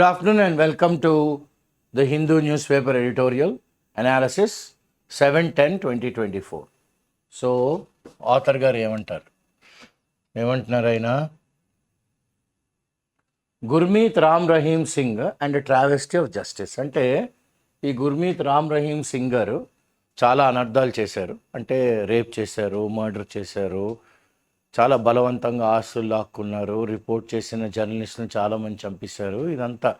Good afternoon and welcome to the Hindu newspaper editorial analysis 7/10/2024. So author గారు ఏమంటున్నారు ఆయన Gurmeet Ram Rahim Singh and travesty of justice. అంటే ఈ గుర్మీత్ రామ్ రహీమ్ సింగ్ గారు చాలా అనర్థాలు చేశారు. అంటే రేప్ చేశారు, మర్డర్ చేశారు, చాలా బలవంతంగా ఆస్తులు లాక్కున్నారు, రిపోర్ట్ చేసిన జర్నలిస్ట్ని చాలామంది చంపేశారు, ఇదంతా.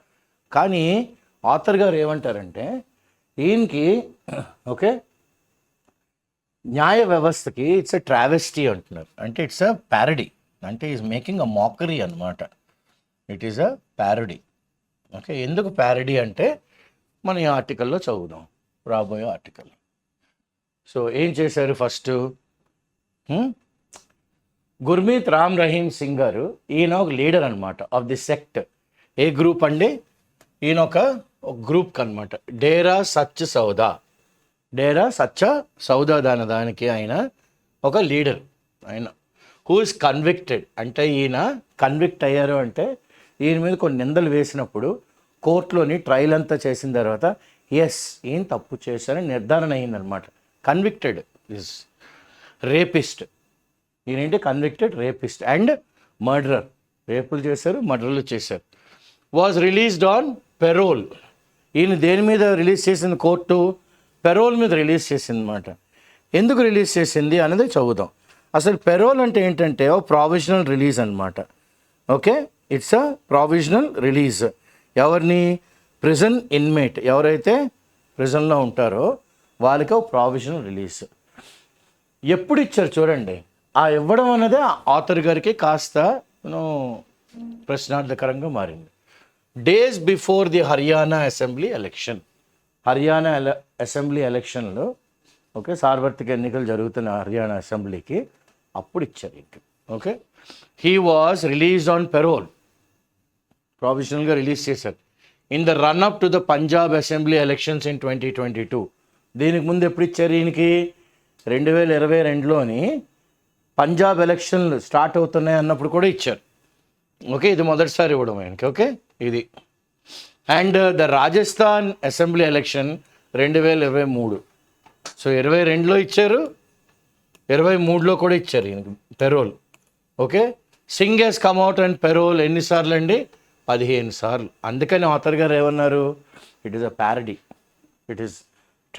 కానీ ఆథర్ గారు ఏమంటారంటే ఈయనకి న్యాయ వ్యవస్థకి ఇట్స్ ఎ ట్రావెస్టీ అంటున్నారు. అంటే ఇట్స్ అ ప్యారడీ, అంటే ఈజ్ మేకింగ్ అ మాకరీ అనమాట. It is a parody. ఎందుకు ప్యారడీ అంటే మనం ఈ ఆర్టికల్లో చదువుదాం, రాబోయే ఆర్టికల్. సో ఏం చేశారు ఫస్ట్, గుర్మీత్ రామ్ రహీమ్ సింగ్ గారు, ఈయన ఒక లీడర్ అనమాట of the sect. A group అండి? ఈయన ఒక గ్రూప్కి అనమాట, డేరా సచ్ సౌదా. డేరా సచ్చ సౌదా దానికి ఆయన ఒక లీడర్. ఆయన హూ ఇస్ కన్విక్టెడ్, అంటే ఈయన కన్విక్ట్ అయ్యారు అంటే ఈయన మీద కొన్ని నిందలు వేసినప్పుడు కోర్టులోని ట్రయల్ అంతా చేసిన తర్వాత ఈయన తప్పు చేశారని నిర్ధారణ అయిందనమాట. Convicted is rapist. ఈయనేంటి? Convicted rapist and murderer. రేపులు చేశారు, మర్డర్లు చేశారు. Was released on parole. ఈయన దేని మీద రిలీజ్ చేసింది కోర్టు? పెరోల్ మీద రిలీజ్ చేసింది అనమాట. ఎందుకు రిలీజ్ చేసింది అనేది చదువుదాం. అసలు పెరోల్ అంటే ఏంటంటే ఓ ప్రావిజనల్ రిలీజ్ అనమాట. It's a provisional release. ఎవరిని? ప్రిజన్ ఇన్మేట్, ఎవరైతే ప్రిజన్లో ఉంటారో వాళ్ళకి ఒక ప్రావిజనల్ రిలీజ్. ఎప్పుడు ఇచ్చారు చూడండి. ఆ ఇవ్వడం అనేది ఆథర్ గారికి కాస్త ప్రశ్నార్థకరంగా మారింది. Days before the Haryana assembly election. Haryana assembly ఎలక్షన్లో సార్వత్రిక ఎన్నికలు జరుగుతున్న హర్యానా అసెంబ్లీకి అప్పుడు ఇచ్చారు ఇంక. He was released on parole, ప్రావిజనల్గా రిలీజ్ చేశారు. In the run up to the Punjab assembly elections in 2022. దీనికి ముందు ఎప్పుడు ఇచ్చారు ఈయనకి? 2022లోని పంజాబ్ ఎలక్షన్లు స్టార్ట్ అవుతున్నాయి అన్నప్పుడు కూడా ఇచ్చారు. ఇది మొదటిసారి ఇవ్వడం ఆయనకి. ఇది. And the Rajasthan assembly election 2023. So 22లో ఇచ్చారు, 23లో కూడా ఇచ్చారు ఈయనకి parole. Singh he's come out and parole ఎన్నిసార్లు అండి? 15 సార్లు. అందుకని ఆథర్ గారు ఏమన్నారు? It is a parody, it is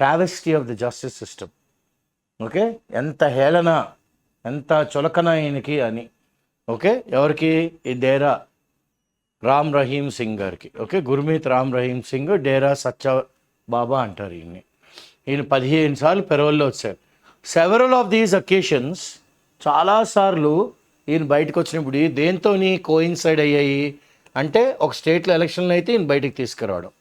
travesty of the justice system. ఎంత హేళన, ఎంత చులకన ఈయనకి అని. ఎవరికి? ఈ డేరా రామ్ రహీమ్ సింగ్ గారికి. గుర్మీత్ రామ్ రహీమ్ సింగ్, డేరా సచ్చా బాబా అంటారు ఈయన్ని. ఈయన 15 సార్లు పెరోల్లో వచ్చారు. సెవరల్ ఆఫ్ దీస్ అకేషన్స్, చాలాసార్లు ఈయన బయటకు వచ్చినప్పుడు దేంతో కోయిన్సైడ్ అయ్యాయి అంటే ఒక స్టేట్లో ఎలక్షన్లు అయితే ఈయన బయటకు తీసుకురావడం,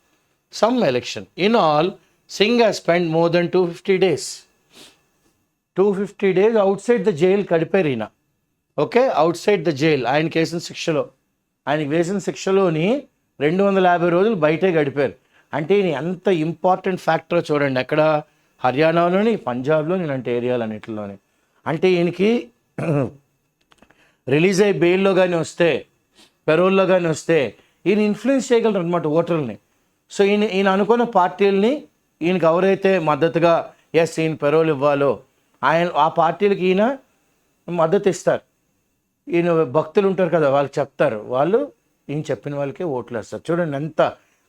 some election. In all Singh has spend more than 250 days. 250 days out side the jail గడిపారు ఈయన. Out side the jail. ఆయనకి వేసిన శిక్షలో, ఆయనకి వేసిన శిక్షలోని 250 రోజులు బయటే గడిపారు. అంటే ఈయన ఎంత ఇంపార్టెంట్ ఫ్యాక్టర్ చూడండి. ఎక్కడ? హర్యానాలోని, పంజాబ్లోని, ఇలాంటి ఏరియాలన్నింటిలోని. అంటే ఈయనకి రిలీజ్ అయ్యి బెయిల్లో కానీ వస్తే, పెరోల్లో కానీ వస్తే ఈయన ఇన్ఫ్లుయెన్స్ చేయగలరు అనమాట ఓటర్లని. సో ఈయన అనుకున్న పార్టీలని, ఈయనకి ఎవరైతే మద్దతుగా ఈయన పెరోల్ ఇవ్వాలో ఆ పార్టీలకి ఈయన మద్దతు ఇస్తారు. ఈయన భక్తులు ఉంటారు కదా, వాళ్ళకి చెప్తారు, వాళ్ళు ఈయన చెప్పిన వాళ్ళకే ఓట్లు వేస్తారు. చూడండి ఎంత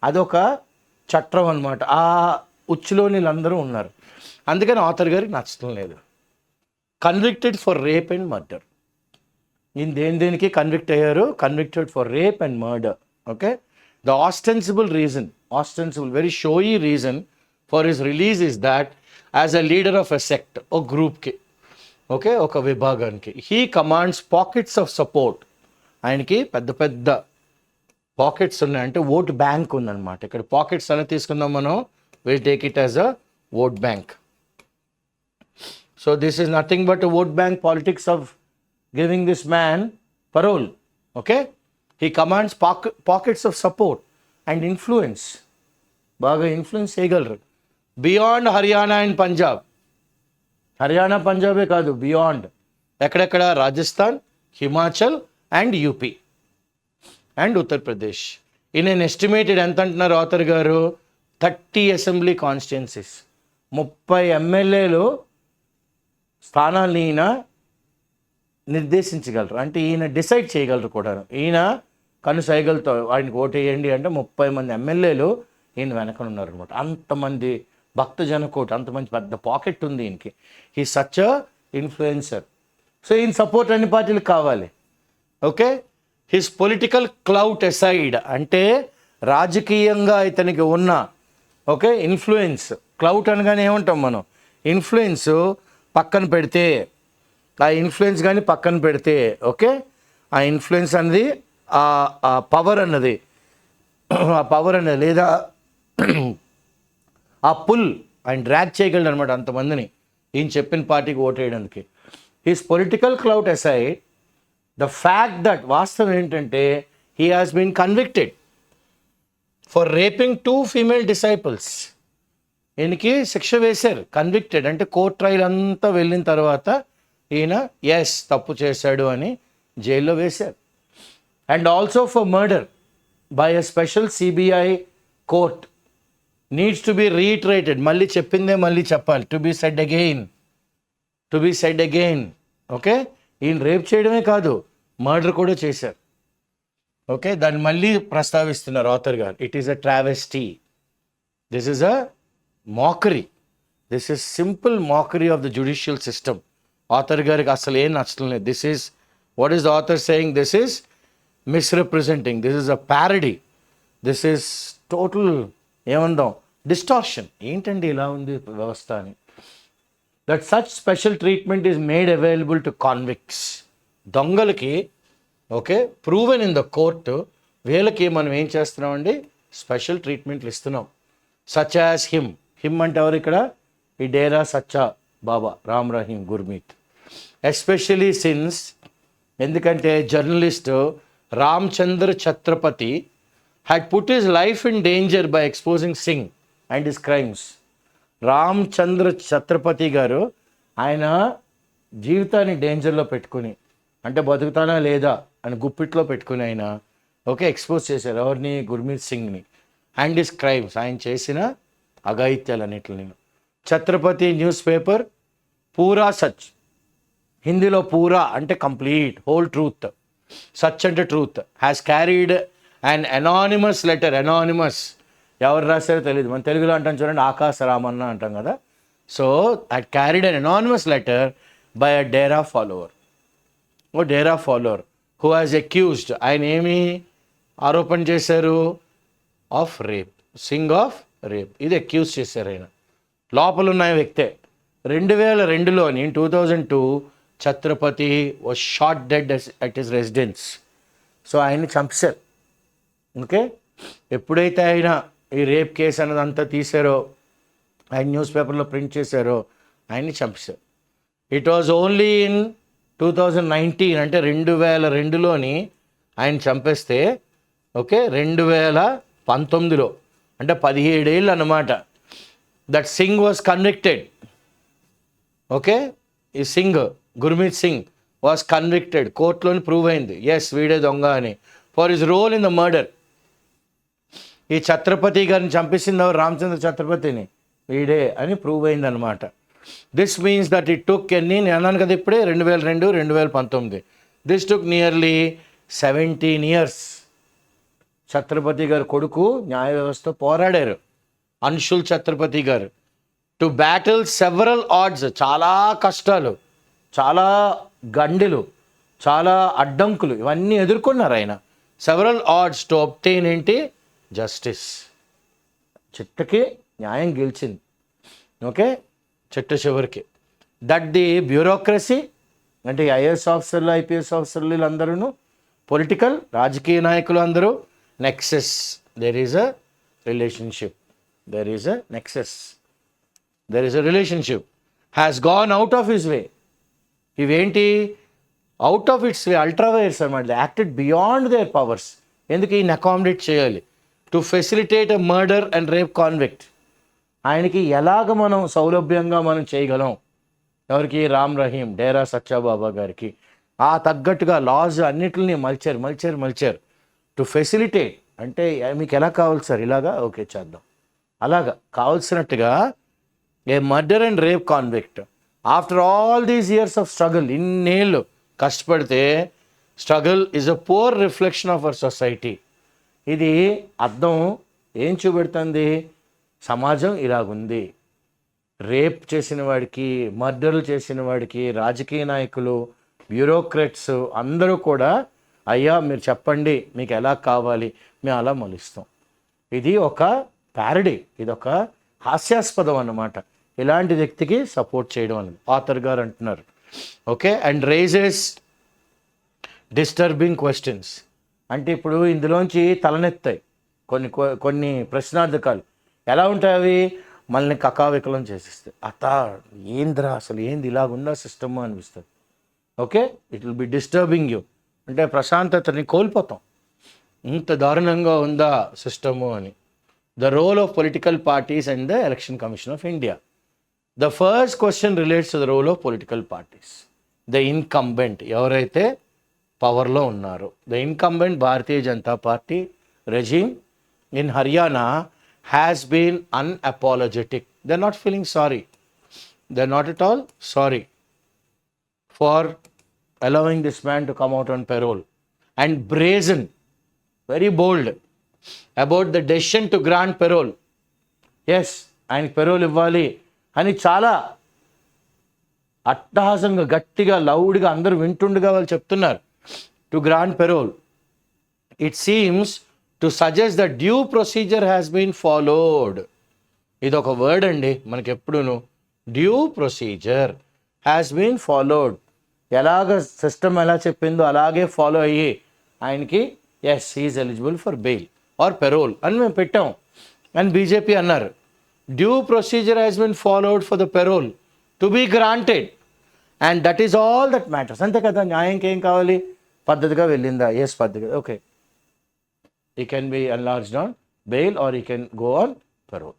అదొక చట్టం అనమాట. ఆ ఉచ్చులో వీళ్ళందరూ ఉన్నారు. అందుకని ఆథర్ గారికి నచ్చడం లేదు. Convicted for rape and murder. ఈయన దేనికి కన్విక్ట్ అయ్యారు? Convicted for rape and murder. The ostensible reason, very showy reason for his release is that as a leader of a sect, ఒక గ్రూప్కి, ఒక విభాగానికి, he commands pockets of support. ఆయనకి పెద్ద పెద్ద పాకెట్స్ ఉన్నాయి, అంటే ఓట్ బ్యాంక్ ఉందన్నమాట. ఇక్కడ పాకెట్స్ అనేది తీసుకుందాం మనం, will take it as a vote bank. So this is nothing but vote bank politics of giving this man parole. He commands pockets of support and influence. బాగా influence చేయగలరు beyond Haryana and Punjab. Haryana పంజాబే కాదు, beyond ఎక్కడెక్కడ? Rajasthan, Himachal and UP and Uttar Pradesh. In an estimated ఎంత అంటున్నారు author గారు, 30 assembly constituencies, 30 ఎమ్మెల్యేలు స్థానాలను ఈయన నిర్దేశించగలరు, అంటే ఈయన డిసైడ్ చేయగలరు కూడా. ఈయన కనుసైగలతో ఆయనకు ఓటేయండి అంటే 30 మంది ఎమ్మెల్యేలు ఈయన వెనకన ఉన్నారు అనమాట. అంతమంది భక్త జనకోటి, అంతమంది పెద్ద పాకెట్ ఉంది ఈయనకి. He such a influencer. So ఈయన సపోర్ట్ అన్ని పార్టీలకు కావాలి. Okay, his political clout aside, అంటే రాజకీయంగా ఇతనికి ఉన్న ఓకే ఇన్ఫ్లుయెన్స్, క్లౌట్ అనగానే ఏమంటాం మనం, ఇన్ఫ్లుయెన్స్ పక్కన పెడితే, ఆ ఇన్ఫ్లుయెన్స్ కానీ పక్కన పెడితే ఓకే, ఆ ఇన్ఫ్లుయెన్స్ అన్నది ఆ పవర్ అన్నది, ఆ పవర్ అన్నది లేదా ఆ పుల్ ఆయన డ్రాగ్ చేయగలడు అనమాట అంతమందిని ఈయన చెప్పిన పార్టీకి ఓటేయడానికి. His political clout aside, the fact that, వాస్తవం ఏంటంటే he has been convicted for raping 2 female disciples. ఈయనకి శిక్ష వేశారు, కన్విక్టెడ్ అంటే కోర్ట్ ట్రయల్ అంతా వెళ్ళిన తర్వాత ఈయన ఎస్ తప్పు చేశాడు అని జైల్లో వేశారు. And also for murder by a special CBI court, needs to be reiterated, మళ్ళీ చెప్పిందే మళ్ళీ చెప్పాలి, to be said again, to be said again. Okay, ఈయన రేప్ చేయడమే కాదు మర్డర్ కూడా చేశారు. ఓకే, దాన్ని మళ్ళీ ప్రస్తావిస్తున్నారు ఆథర్ గారు. It is a travesty, this is a mockery, this is simple mockery of the judicial system. Author గారికి అసలు ఏం నచ్చడం లేదు. This is what is the author saying, this is misrepresenting, this is a parody, this is total ఏమందాం distortion. ఏంటండి ఇలా ఉంది వ్యవస్థ అని. That such special treatment is made available to convicts, దొంగలకి okay proven in the court, వీళ్ళకి మనం ఏం చేస్తున్నామండి, స్పెషల్ ట్రీట్మెంట్లు ఇస్తున్నాం. సచ్ యాజ్ హిమ్, హిమ్ అంటే ఎవరు ఇక్కడ, ఈ డేరా సచ్చా బాబా రామ్ రహీం గుర్మీత్. ఎస్పెషలీ సిన్స్, ఎందుకంటే journalist Ramchandra Chhatrapati had put his life in danger by exposing Singh and his crimes. Ramchandra Chhatrapati గారు ఆయన జీవితాన్ని డేంజర్లో పెట్టుకుని, అంటే బతుకుతానా లేదా అని గుప్పిట్లో పెట్టుకుని ఆయన ఓకే ఎక్స్పోజ్ చేశారు ఎవరిని, గుర్మీత్ సింగ్ని. అండ్ హిస్ క్రైమ్స్, ఆయన చేసిన అఘాయిత్యాలన్నిటిని. ఛత్రపతి న్యూస్ పేపర్ పూరా సచ్, హిందీలో పూరా అంటే కంప్లీట్ హోల్ ట్రూత్, సచ్ అంటే truth, has carried and anonymous letter. Anonymous ఎవరు రాశారో తెలియదు, మన తెలుగులో అంటాం చూడండి ఆకాశ రామన్న అంటాం కదా. So I carried an anonymous letter by a Dera follower, oh Dera follower who has accused, ఆయన ఏమి ఆరోపణ చేశారు, of rape, Singh of rape, ఇది అక్యూజ్ చేశారు ఆయన. లోపల ఉన్న వ్యక్తే. 2002లోని 2002 Chhatrapati was shot dead at his residence. So ఆయన్ని చంపేశారు. ఓకే, ఎప్పుడైతే ఆయన ఈ రేప్ కేసు అన్నదంతా తీశారో, ఆయన న్యూస్ పేపర్లో ప్రింట్ చేశారో, ఆయన్ని చంపేశారు. ఇట్ వాజ్ ఓన్లీ ఇన్ 2019 అంటే 2002లోని ఆయన చంపేస్తే ఓకే 2019లో అంటే 17 ఏళ్ళు అన్నమాట. That Singh was convicted. Okay, ఈ సింగ్ గుర్మీత్ సింగ్ వాజ్ కన్విక్టెడ్, కోర్టులోని ప్రూవ్ అయింది ఎస్ వీడే దొంగ అని, for his role in the murder. ఈ ఛత్రపతి గారిని చంపేసింది రామచంద్ర ఛత్రపతిని, వీడే అని ప్రూవ్ అయింది అనమాట. This means that it took ఎన్ని, నేను అన్నాను కదా ఇప్పుడే 2002 2019, this took nearly 17 years. Chhatrapati గారు కొడుకు న్యాయ వ్యవస్థ పోరాడారు, అన్షుల్ ఛత్రపతి గారు, టు బ్యాటిల్ సెవరల్ ఆడ్స్, చాలా కష్టాలు, చాలా గండిలు, చాలా అడ్డంకులు, ఇవన్నీ ఎదుర్కొన్నారు ఆయన. సెవరల్ ఆడ్స్ టు అబ్టైన్ ఏంటి, జస్టిస్. చిట్టకి న్యాయం గెలిచింది. ఓకే, చిట్ట చివరికి దట్ ది బ్యూరోక్రసీ అంటే ఐఏఎస్ ఆఫీసర్లు ఐపీఎస్ ఆఫీసర్లు వీళ్ళందరూ పొలిటికల్ రాజకీయ నాయకులు అందరూ nexus, there is a relationship, there is a nexus, there is a relationship has gone out of his way. ఇవేంటి అవుట్ ఆఫ్ ఇట్స్ వే, అల్ట్రావైర్స్ అనమాట, యాక్టెడ్ బియాండ్ దేర్ పవర్స్. ఎందుకు ఈయన అకామిడేట్ చేయాలి, to facilitate a murder and rape convict. ఆయనకి ఎలాగ మనం సౌలభ్యంగా మనం చేయగలం, ఎవరికి, రామ్ రహీం డేరా సచ్చాబాబా గారికి ఆ తగ్గట్టుగా లాస్ అన్నిటిని మలిచారు టు ఫెసిలిటేట్ అంటే మీకు ఎలా కావాలి సార్ ఇలాగా, ఓకే చేద్దాం, అలాగా కావాల్సినట్టుగా a murder and rape convict after all these years of struggle, ఇన్నేళ్ళు కష్టపడితే, struggle is a poor reflection of our society. ఇది అర్థం ఏం చూపెడుతుంది? సమాజం ఇలాగుంది. రేప్ చేసిన వాడికి, మర్డర్లు చేసిన వాడికి రాజకీయ నాయకులు, బ్యూరోక్రాట్స్ అందరూ కూడా అయ్యా మీరు చెప్పండి మీకు ఎలా కావాలి, మేము అలా మలుస్తాం. ఇది ఒక ప్యారడీ, ఇది ఒక హాస్యాస్పదం అన్నమాట. ఇలాంటి వ్యక్తికి సపోర్ట్ చేయడం అనేది ఆథర్ గారు అంటున్నారు. Okay, and raises disturbing questions. అంటే ఇప్పుడు ఇందులోంచి తలనెత్తాయి కొన్ని ప్రశ్నార్థకాలు. ఎలా ఉంటాయి అవి? మనల్ని కకావికలం చేసేస్తాయి. ఏంద్రా అసలు ఏంది ఇలాగుందా సిస్టమ్ అనిపిస్తుంది. Okay, it will be disturbing you. అంటే ప్రశాంతతని కోల్పోతాం, ఇంత దారుణంగా ఉందా సిస్టము అని. The role of political parties and the election commission of India. The first question relates to the role of political parties. The incumbent, ఎవరైతే పవర్లో ఉన్నారో, the incumbent Bharatiya Janata Party regime in Haryana has been unapologetic. They're not feeling sorry. They're not at all sorry for allowing this man to come out on parole, and brazen, very bold about the decision to grant parole. Yes, ఆయన parole ఇవ్వాలి అని చాలా అట్టహాసంగా గట్టిగా లౌడ్గా అందరూ వింటుండగా వాళ్ళు చెప్తున్నారు. To grant parole. It seems to suggest that due procedure has been followed. ఇది ఒక వర్డ్ అండి మనకి ఎప్పుడును. Due procedure has been followed. ఎలాగ సిస్టమ్ ఎలా చెప్పిందో అలాగే ఫాలో అయ్యి ఆయనకి yes he is eligible for bail or parole అని మేము పెట్టాం అని బీజేపీ అన్నారు. Due procedure has been followed for the parole to be granted and that is all that matters. అంతే కదా, న్యాయంకి ఏం కావాలి? పద్ధతిగా వెళ్ళిందా? ఎస్ పద్ధతిగా, okay. He can be enlarged on bail or he can go on parole.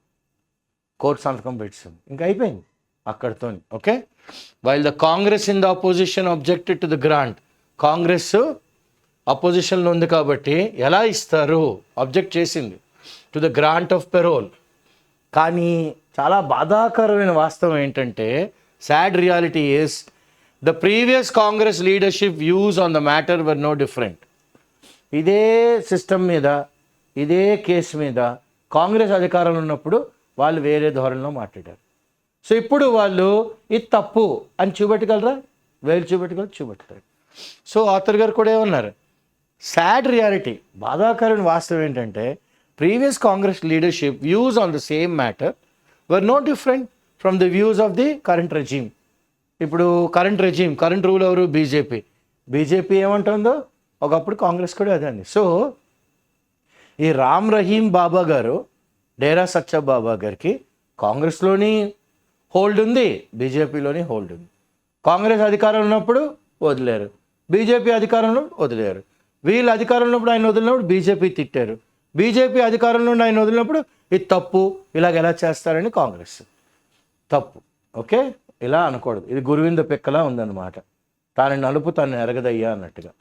కోర్టు సంతకం పెట్టింది, ఇంకా అయిపోయింది అక్కడితో. Okay, while the Congress in the opposition objected to the grant. Congress అపోజిషన్లో ఉంది కాబట్టి ఎలా ఇస్తారు, అబ్జెక్ట్ చేసింది to the grant of parole. కానీ చాలా బాధాకరమైన వాస్తవం ఏంటంటే, sad reality is the previous Congress leadership views on the matter were no different. ఇదే సిస్టమ్ మీద, ఇదే కేసు మీద కాంగ్రెస్ అధికారంలో ఉన్నప్పుడు వాళ్ళు వేరే ధోరణిలో మాట్లాడారు. సో ఇప్పుడు వాళ్ళు ఇది తప్పు అని చూపెట్టగలరా? వేలు చూపెట్టగలరు. సో ఆథర్ గారు కూడా ఏమన్నారు, సాడ్ రియాలిటీ, బాధాకరమైన వాస్తవం ఏంటంటే previous Congress leadership views on the same matter were no different from the views of the current regime. ఇప్పుడు కరెంట్ రూల్ ఎవరు? బీజేపీ ఏమంటుందో ఒకప్పుడు కాంగ్రెస్ కూడా అదే అండి. సో ఈ రామ్ రహీం బాబా గారు, డేరా సచ్చా బాబా గారికి కాంగ్రెస్లోని హోల్డ్ ఉంది, బీజేపీలోని హోల్డ్ ఉంది. కాంగ్రెస్ అధికారంలో ఉన్నప్పుడు వదిలేరు, బీజేపీ అధికారంలో వదిలేరు. వీళ్ళు అధికారంలో ఉన్నప్పుడు ఆయన వదిలినప్పుడు బీజేపీ తిట్టారు, బీజేపీ అధికారంలో ఉండి ఆయన వదిలినప్పుడు ఇది తప్పు, ఇలాగ ఎలా చేస్తారని కాంగ్రెస్ తప్పు. ఓకే, ఇలా అనకూడదు. ఇది గురువింద పిక్కలా ఉందన్నమాట. తాను నలుపు తాను ఎరగదయ్యా అన్నట్టుగా.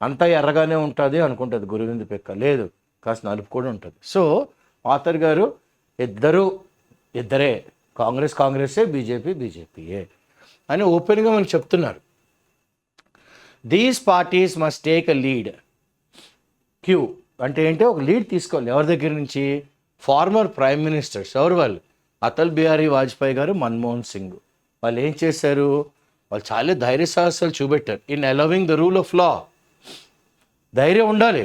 అంతా ఎర్రగానే ఉంటుంది అనుకుంటుంది గురువింద పిక్క, లేదు కాస్త నలుపు కూడా ఉంటుంది. సో ఆథర్ గారు ఇద్దరే, కాంగ్రెస్సే, బీజేపీయే అని ఓపెన్గా మనకు చెప్తున్నారు. These parties must take a lead. Cue అంటే ఏంటో ఒక లీడ్ తీసుకోవాలి. ఎవరి దగ్గర నుంచి? Former prime ministers. ఎవరు వాళ్ళు? అటల్ బిహారీ వాజ్పేయి గారు, మన్మోహన్ సింగ్. వాళ్ళు ఏం చేశారు? వాళ్ళు చాలా ధైర్య సాహసాలు చూపెట్టారు in allowing the rule of law. ధైర్యం ఉండాలి.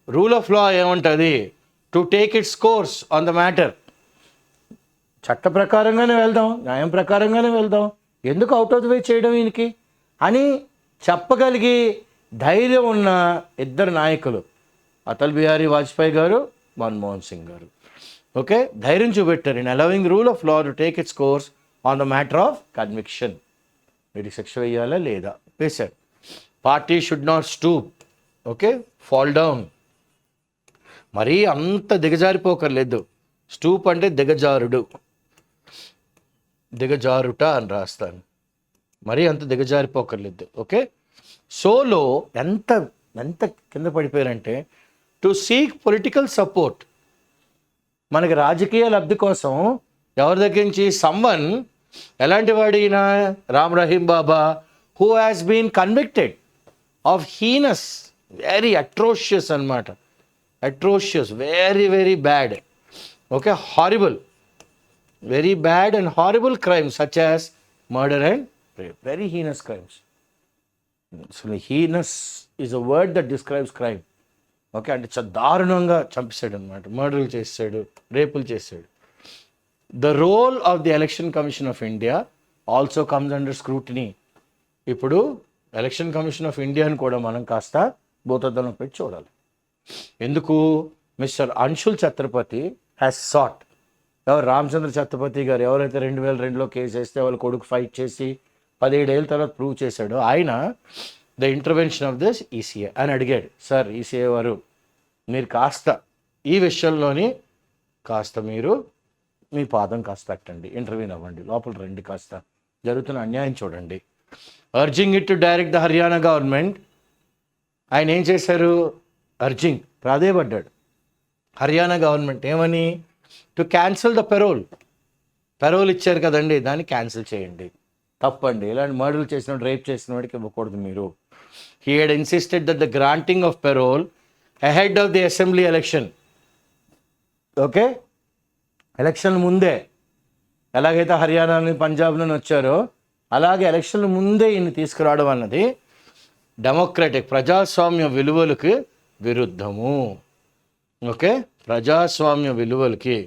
రూల్ ఆఫ్ లా ఏమంటుంది? To take its course on the matter. చట్ట ప్రకారంగానే వెళ్దాం, న్యాయం ప్రకారంగానే వెళ్దాం, ఎందుకు అవుట్ ఆఫ్ ది వే చేయడం ఈయనకి అని చెప్పగలిగి ధైర్యం ఉన్న ఇద్దరు నాయకులు, అటల్ బిహారీ వాజ్పేయి గారు, మన్మోహన్ సింగ్ గారు. ఓకే, ధైర్యం చూపెట్టారు in allowing rule of law to take its course on the matter of conviction. వీటికి శిక్ష వేయాలా లేదా వేశారు. Party should not stoop. Okay, fall down. మరీ అంత దిగజారిపోకర్లేదు. స్టూప్ అంటే దిగజారుట అని రాస్తాను. మరీ అంత దిగజారిపోకర్లేదు. ఓకే, సోలో ఎంత కింద పడిపోయారంటే to to seek political support. మనకి రాజకీయ లబ్ధి కోసం ఎవరి దగ్గర నుంచి సమ్వన్, ఎలాంటి వాడు ఈయన Ram Rahim Baba, who has been convicted of heinous, very atrocious అనమాట, atrocious, very very bad, okay, horrible, very bad and horrible crimes such as murder and rape, very heinous crimes. So heinous is a word that describes crime. Okay, అంటే చాలా దారుణంగా చంపేశాడు అనమాట, మర్డర్లు చేశాడు, రేపులు చేశాడు. The role of the election commission of India also comes under scrutiny. ఇప్పుడు ఎలక్షన్ కమిషన్ ఆఫ్ ఇండియాని కూడా మనం కాస్త భూతద్దంలో పెట్టి చూడాలి. ఎందుకు? మిస్టర్ అంశుల్ ఛత్రపతి హ్యాస్ సాట్, ఎవరు రామచంద్ర ఛత్రపతి గారు ఎవరైతే 2002లో కేసు వేస్తే వాళ్ళ కొడుకు ఫైట్ చేసి 17 ఏళ్ళ తర్వాత ప్రూవ్ చేశాడో, ఆయన the intervention of this ECA అని అడిగాడు. సార్ ఈసీఏ వారు, మీరు కాస్త ఈ విషయంలోని కాస్త మీరు మీ పాదం కాస్త పెట్టండి, ఇంటర్వ్యూని అవ్వండి, లోపల రండి, కాస్త జరుగుతున్న అన్యాయం చూడండి. Urging it to direct the Haryana government. ఆయన ఏం చేశారు? అర్జింగ్, ప్రాధేయపడ్డాడు హర్యానా గవర్నమెంట్ ఏమని? To cancel the parole. Parole ఇచ్చారు కదండి, దాన్ని క్యాన్సిల్ చేయండి. తప్పండి, ఇలాంటి మర్డర్లు చేసిన, రేప్ చేసిన వాడికి ఇవ్వకూడదు మీరు. He had insisted that the granting of parole ahead of the assembly election, okay, election ముందే ఎలాగైతే హర్యానా పంజాబ్ నుంచి వచ్చారో అలాగే ఎలక్షన్ ముందే ఈయన తీసుకురావడం అన్నది డెమోక్రటిక్ ప్రజాస్వామ్య విలువలకు విరుద్ధము. ఓకే, ప్రజాస్వామ్య విలువలకి,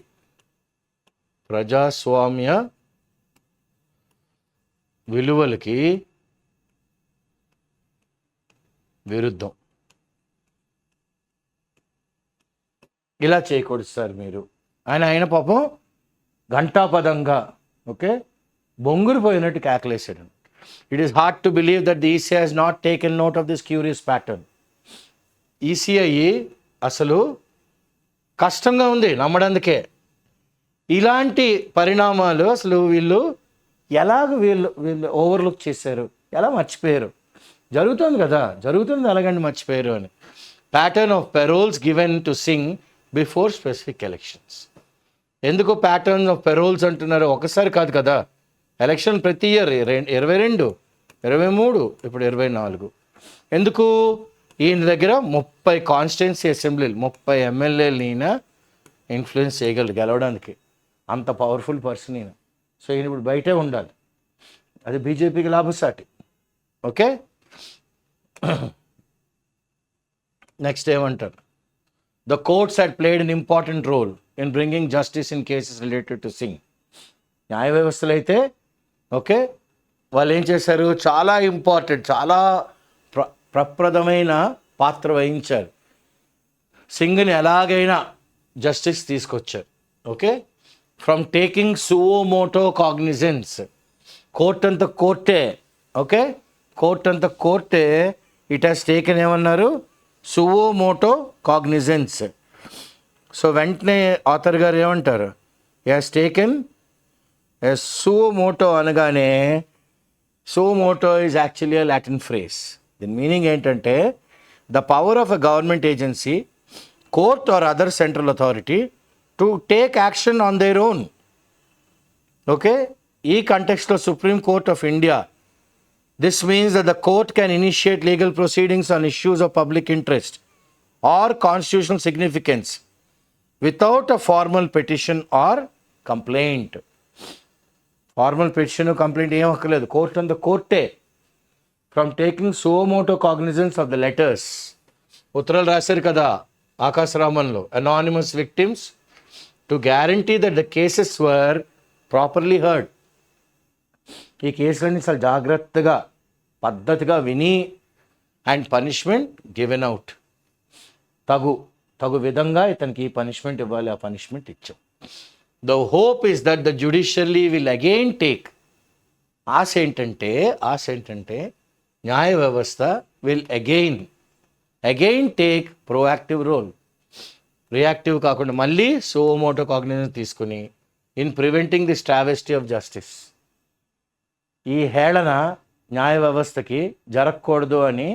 ప్రజాస్వామ్య విలువలకి విరుద్ధం. ఇలా చేయకూడదు సార్ మీరు. ఆయన పాపం ఘంటాపదంగా, ఓకే, బొంగురు పోయినట్టు కేకలేసాడు. It is hard to believe that the ECI has not taken note of this curious pattern. ECI అసలు కష్టంగా ఉంది నమ్మడానికే. ఇలాంటి పరిణామాలు అసలు వీళ్ళు వీళ్ళు ఓవర్లుక్ చేశారు, ఎలా మర్చిపోయారు? జరుగుతుంది కదా, జరుగుతుంది, అలాగండి మర్చిపోయారు అని. Pattern of paroles given to Singh before specific elections. ఎందుకు ప్యాటర్న్ ఆఫ్ పెరోల్స్ అంటున్నారు? ఒకసారి కాదు కదా, ఎలక్షన్ ప్రతి ఇయర్ 22, 23, ఇప్పుడు 24. ఎందుకు? ఈయన దగ్గర 30 కాన్స్టిట్యున్సీ అసెంబ్లీలు, 30 ఎమ్మెల్యేలు ఈయన ఇన్ఫ్లుయెన్స్ చేయగలరు గెలవడానికి. అంత పవర్ఫుల్ పర్సన్ ఈయన. సో ఈయన ఇప్పుడు బయటే ఉండాలి, అది బీజేపీకి లాభసాటి. ఓకే, నెక్స్ట్ ఏమంటారు? The courts had played an important role in bringing justice in cases related to Singh. న్యాయ వ్యవస్థలు అయితే ఓకే, వాళ్ళు ఏం చేశారు? చాలా ఇంపార్టెంట్, చాలా ప్రప్రదమైన పాత్ర వహించారు. సింగ్ని ఎలాగైనా జస్టిస్ తీసుకొచ్చారు. Okay, from taking suo motu cognizance, court అంత కోర్టే, ఓకే, కోర్ట్ అంత కోర్టే ఇట్ హ్యాస్ టేకెన్ ఏమన్నారు? Suo motu cognizance. సో వెంటనే ఆథర్ గారు ఏమంటారు? He has taken a suo motu అనగానే, suo motu is actually a Latin phrase. దీని మీనింగ్ ఏంటంటే the power of a government agency, court or other central authority to take action on their own. Okay, ఈ కంటెక్స్ట్లో supreme court of India, this means that the court can initiate legal proceedings on issues of public interest or constitutional significance without a formal petition or complaint. Formal petition or complaint ఏం అక్కర్లేదు, court అంత కోర్టే. From taking suo motu cognizance of the letters, ఉత్తరాలు రాశారు కదా ఆకాశరామంలో, anonymous victims, to guarantee that the cases were properly heard. ఈ కేసులన్నీ చాలా జాగ్రత్తగా పద్ధతిగా విని అండ్ పనిష్మెంట్ గివెన్ అవుట్, తగు విధంగా ఇతనికి ఈ పనిష్మెంట్ ఇవ్వాలి, ఆ పనిష్మెంట్ ఇచ్చాం. The hope is that the judiciary will again take, ఆశ ఏంటంటే న్యాయ వ్యవస్థ will again take proactive role, reactive కాకుండా మళ్ళీ సువోమోటో కాగ్నిజెన్స్ తీసుకుని in preventing this travesty of justice. ఈ హేళన న్యాయ వ్యవస్థకి జరగకూడదు అని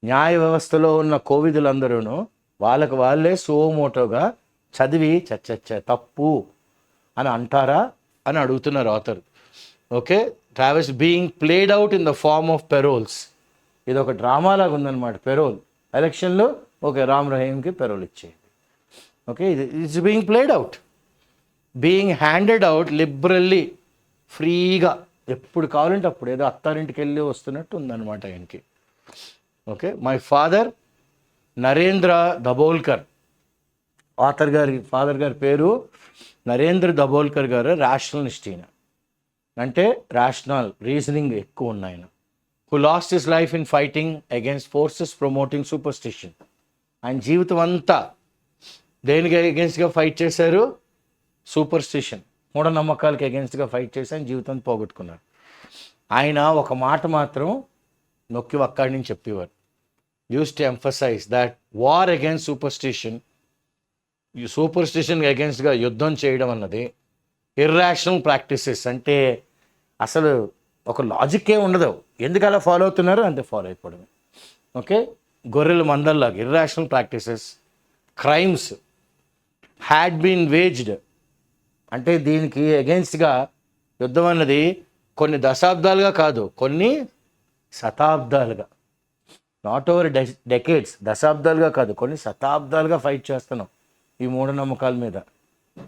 న్యాయ వ్యవస్థలో ఉన్న కోవిదులందరూ వాళ్ళకు వాళ్ళే సుమోటోగా చదివి చచ్చ తప్పు అని అంటారా అని అడుగుతున్నారు author. Okay, travesty being played out in the form of paroles. ఇది ఒక డ్రామా లాగా ఉందన్నమాట. పెరోల్ ఎలక్షన్లో ఓకే రామ్ రహీమ్కి పెరోల్ ఇచ్చేయండి. ఓకే, ఇది it's being played out, being handed out liberally, ఫ్రీగా ఎప్పుడు కావాలంటే అప్పుడు, ఏదో అత్తారింటికి వెళ్ళి వస్తున్నట్టు ఉందన్నమాట ఆయనకి. Okay, my father Narendra Dabholkar, author గారి ఫాదర్ గారి పేరు నరేంద్ర దబోల్కర్ గారు. రేషనలిస్ట్ ఈయన, అంటే రేషనల్ రీజనింగ్ ఎక్కువ ఉన్న ఆయన. Who lost his life in fighting against forces promoting superstition. ఆయన జీవితం అంతా దేనికి అగేన్స్ట్గా ఫైట్ చేశారు? సూపర్స్టిషన్, మూఢనమ్మకాలకి అగేన్స్ట్గా ఫైట్ చేసి ఆయన జీవితం పోగొట్టుకున్నారు. ఆయన ఒక మాట మాత్రం నొక్కి అక్కడి నుంచి చెప్పేవారు. Used to emphasise that war against superstition, ఈ సూపర్స్టిషన్కి అగేన్స్ట్గా యుద్ధం చేయడం అన్నది ఇర్రాషనల్ ప్రాక్టీసెస్. అంటే అసలు ఒక లాజిక్కే ఉండదు, ఎందుకు అలా ఫాలో అవుతున్నారు అంతే ఫాలో అయిపోవడమే. ఓకే, గొర్రెల మందల్లాగా irrational practices, crimes had been waged. అంటే దీనికి అగేన్స్ట్గా యుద్ధం అన్నది కొన్ని దశాబ్దాలుగా కాదు, కొన్ని శతాబ్దాలుగా, నాట్ ఓవర్ డెకేడ్స్, దశాబ్దాలుగా కాదు కొన్ని శతాబ్దాలుగా ఫైట్ చేస్తున్నాం ఈ మూఢనమ్మకాల మీద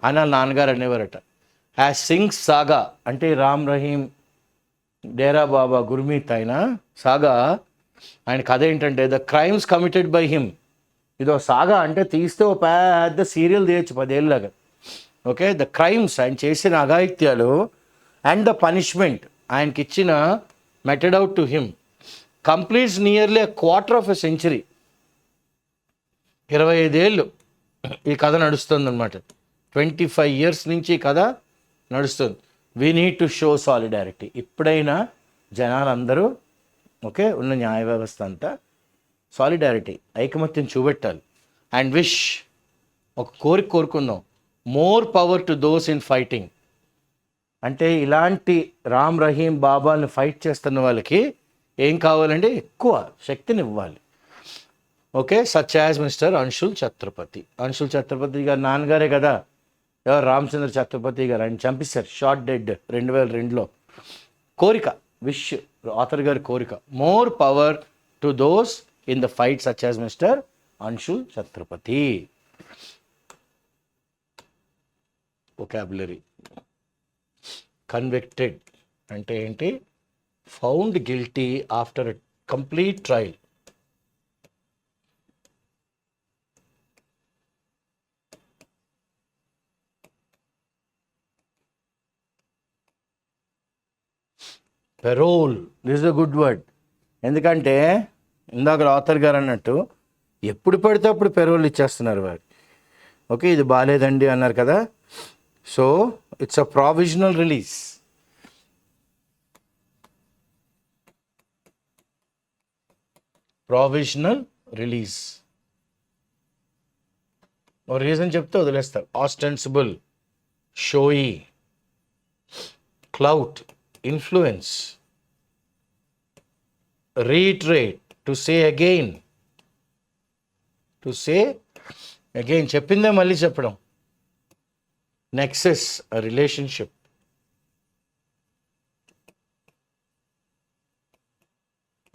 అని వాళ్ళ నాన్నగారు అనేవారట. యాజ్ సింగ్ సాగా, అంటే రామ్ రహీమ్ డేరా బాబా గుర్మీత్ అయిన సాగా, ఆయన కథ ఏంటంటే the crimes committed by him. ఇదో సాగా అంటే తీస్తే ఓ పెద్ద సీరియల్ తీయచ్చు 10 ఏళ్ళలాగా. ఓకే, ద క్రైమ్స్ ఆయన చేసిన అఘాయిత్యాలు అండ్ ద పనిష్మెంట్ ఆయనకి ఇచ్చిన meted out to him completes nearly a quarter of a century. 25 ఏళ్ళు ఈ కథ నడుస్తుంది అనమాట. 25 years నుంచి ఈ కథ నడుస్తుంది. We need to show solidarity. ఇప్పుడైనా జనాలందరూ ఓకే ఉన్న న్యాయ వ్యవస్థ అంతా సాలిడారిటీ, ఐకమత్యం చూపెట్టాలి. అండ్ విష్, ఒక కోరుకుందాం, more power to those in fighting. అంటే ఇలాంటి రామ్ రహీం బాబాల్ని ఫైట్ చేస్తున్న వాళ్ళకి ఏం కావాలంటే ఎక్కువ శక్తిని ఇవ్వాలి. Okay, such as mister Anshul Chhatrapati. Anshul Chhatrapati గారు నాన్నగారే కదా ఎవరు, రామచంద్ర ఛత్రపతి గారు. ఆయన చంపిస్తారు, షార్ట్ డెడ్ 2002లో. కోరిక, విష్, ఆథర్ గారి కోరిక, more power to those in the fight such as mister Anshul Chhatrapati. Vocabulary. Convicted అంటే ఏంటి? Found guilty after a complete trial. Parole, this is a good word. ఎందుకంటే ఇందాక ఆథర్ గారు అన్నట్టు ఎప్పుడు పడితే అప్పుడు పెరోల్ ఇచ్చేస్తున్నారు వారు. ఓకే, ఇది బాగాలేదండి అన్నారు కదా, so it's a provisional release. Provisional release ఓ రీజన్ చెప్తే వదిలేస్తారు. Ostensible, showy, clout, influence, reiterate, to say again, చెప్పిందే మళ్ళీ చెప్పడం. Nexus, relationship.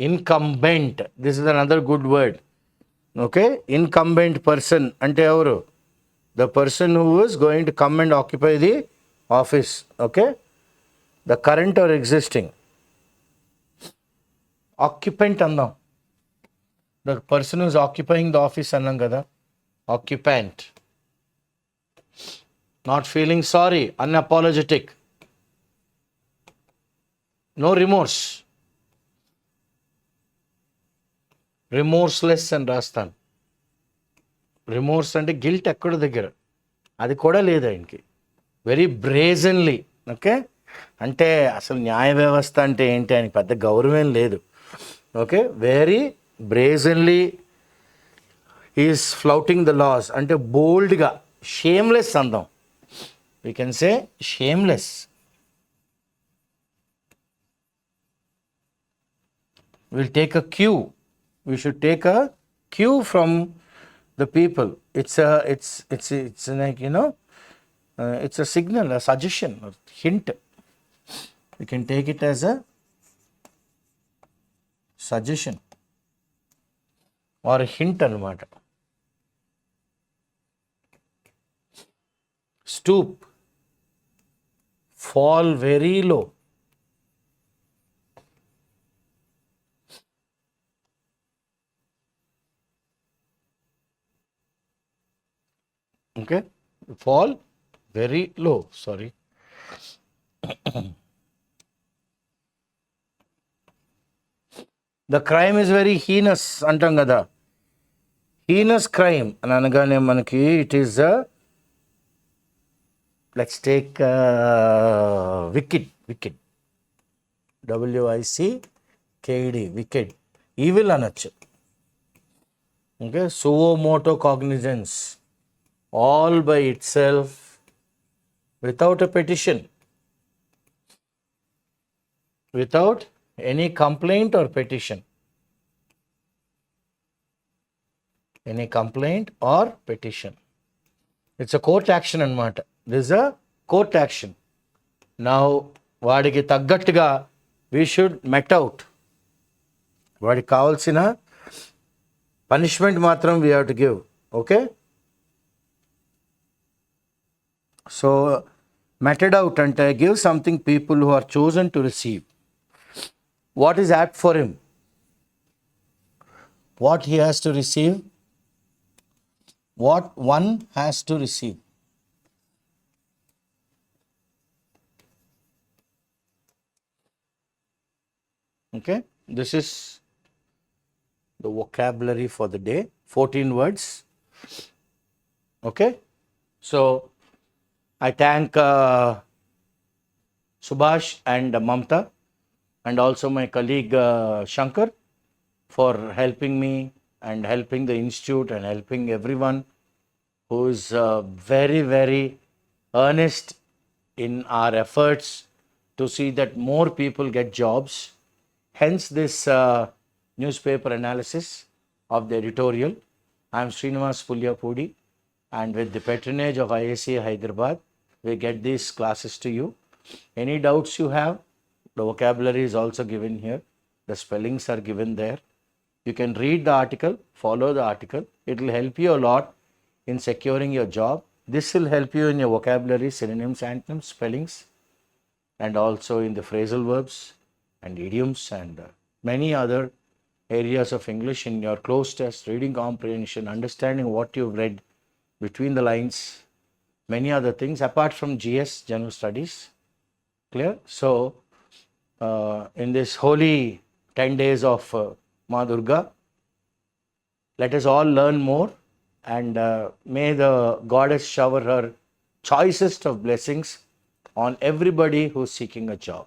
Incumbent, this is another good word. Okay, incumbent person అంటే ఎవరు? The person who is going to come and occupy the office. Okay, the current or existing. Occupant అందాం, the person who's occupying the office అన్నాం కదా, occupant. Not feeling sorry, unapologetic, no remorse, రిమోర్స్లెస్ అని రాస్తాను. Remorse అంటే guilt ఎక్కడో దగ్గర, అది కూడా లేదు ఆయనకి. వెరీ బ్రేజన్లీ. ఓకే, అంటే అసలు న్యాయ వ్యవస్థ అంటే ఏంటి ఆయనకి పెద్ద గౌరవం లేదు. Okay, very brazenly is flouting the laws. అంటే బోల్డ్గా, షేమ్లెస్ అందాం. We can say shameless. Will take a cue. We should take a cue from the people. It's like, it's a signal, a suggestion, a hint. You can take it as a suggestion or a hint అనమాట. Stoop, fall very low. Okay, fall very low. Sorry. The crime is very heinous అంటాం కదా. Heinous crime అని అనగానే మనకి it is let's take wicked WICKED wicked, evil అనొచ్చు. Okay, suo motu cognizance, all by itself without a petition, without any complaint or petition. Any complaint or petition. It's a court action అనమాట. This is a court action. Now వాడికి తగ్గట్టుగా we should met out. వాడికి కావాల్సిన punishment మాత్రం we have to give. Okay? So meted out అంటే give something people who are chosen to receive. What is apt for him? What he has to receive? What one has to receive. Okay, this is the vocabulary for the day, 14 words. Okay, so I thank Subhash and Mamta and also my colleague Shankar for helping me and helping the institute and helping everyone who is very, very earnest in our efforts to see that more people get jobs. Hence this newspaper analysis of the editorial. I am Srinivas Pulyapudi, and with the patronage of IAC Hyderabad, we get these classes to you. Any doubts you have, the vocabulary is also given here. The spellings are given there. You can read the article, follow the article. It will help you a lot in securing your job. This will help you in your vocabulary, synonyms, antonyms, spellings, and also in the phrasal verbs and idioms and many other areas of English in your close test, reading comprehension, understanding what you've read between the lines, many other things apart from GS, General Studies. Clear? So, in this holy 10 days of Ma Durga, let us all learn more, and may the goddess shower her choicest of blessings on everybody who's seeking a job.